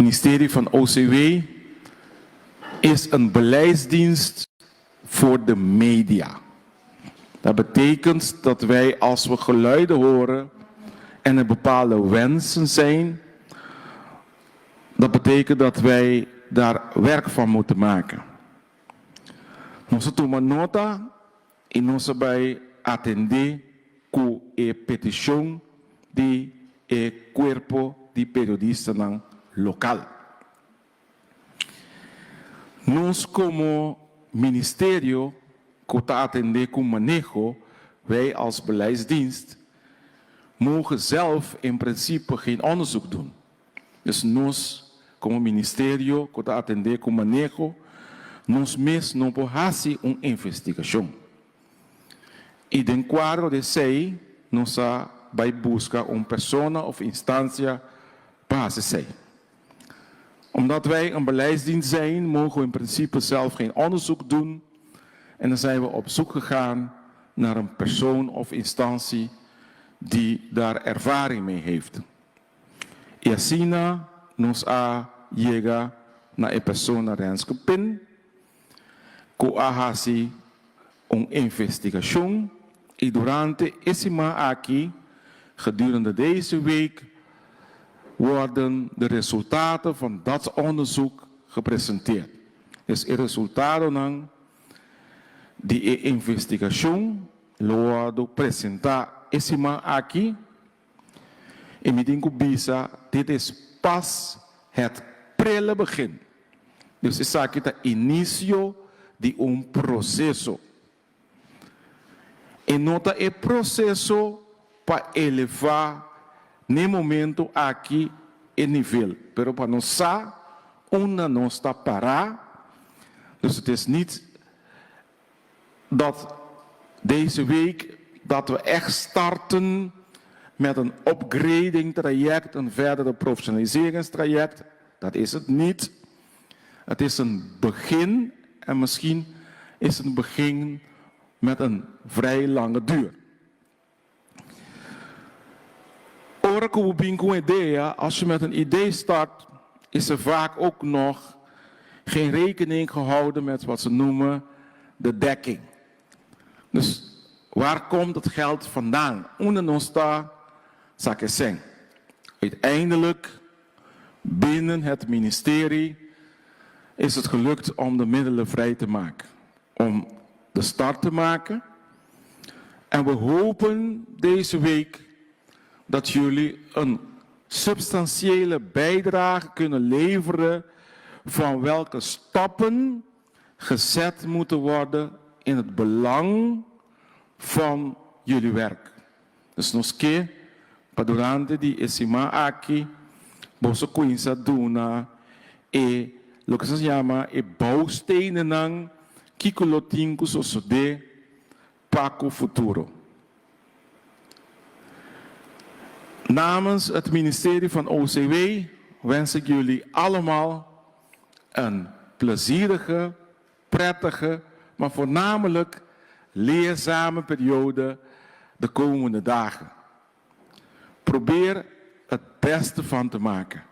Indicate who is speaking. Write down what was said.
Speaker 1: ministerie van OCW is een beleidsdienst voor de media. Dat betekent dat wij, als we geluiden horen en er bepaalde wensen zijn, dat betekent dat wij daar werk van moeten maken. Onze tomanota in onze bij atender cu e petition di e cuerpo di periodista ng local. Nós como ministerio que atender com manejo, wij als beleidsdienst mogen zelf in principe geen onderzoek doen. Dus nós como ministerio que atender com manejo, nós mesmos não podemos uma investigação. E dentro do quadro de sei, nós vai buscar uma pessoa of instância para fazer. Omdat wij een beleidsdienst zijn, mogen we in principe zelf geen onderzoek doen. En dan zijn we op zoek gegaan naar een persoon of instantie die daar ervaring mee heeft. E assim, nós chega na persona Renskepin, que hasi uma investigação. E durante esse mês aqui, gedurende deze week, worden de resultaten van dat onderzoek gepresenteerd. Dus het resultaten van die investigação lo apresentar esse mês aqui. E me digo bisa, dit is pas het prele begin. Dus is aqui het início de processo. E nota é processo para elevar no momento aqui o nível. Pero para nós não está parar. Dus het is niet dat deze week dat we echt starten met een upgrading traject, een verdere professionaliseringstraject. Dat is het niet. Het is een begin en misschien is het een begin met een vrij lange duur. Als je met een idee start, is er vaak ook nog geen rekening gehouden met wat ze noemen de dekking. Dus waar komt het geld vandaan? Uiteindelijk, binnen het ministerie, is het gelukt om de middelen vrij te maken. Om de start te maken. En we hopen deze week dat jullie een substantiële bijdrage kunnen leveren van welke stappen gezet moeten worden in het belang van jullie werk. Dus nog keer, durante die esima aqui, boso coinsa duna e lo que se llama e bouwstenen nang kikolotingu sosode paco futuro. Namens het ministerie van OCW wens ik jullie allemaal een plezierige, prettige, maar voornamelijk leerzame periode de komende dagen. Probeer het beste van te maken.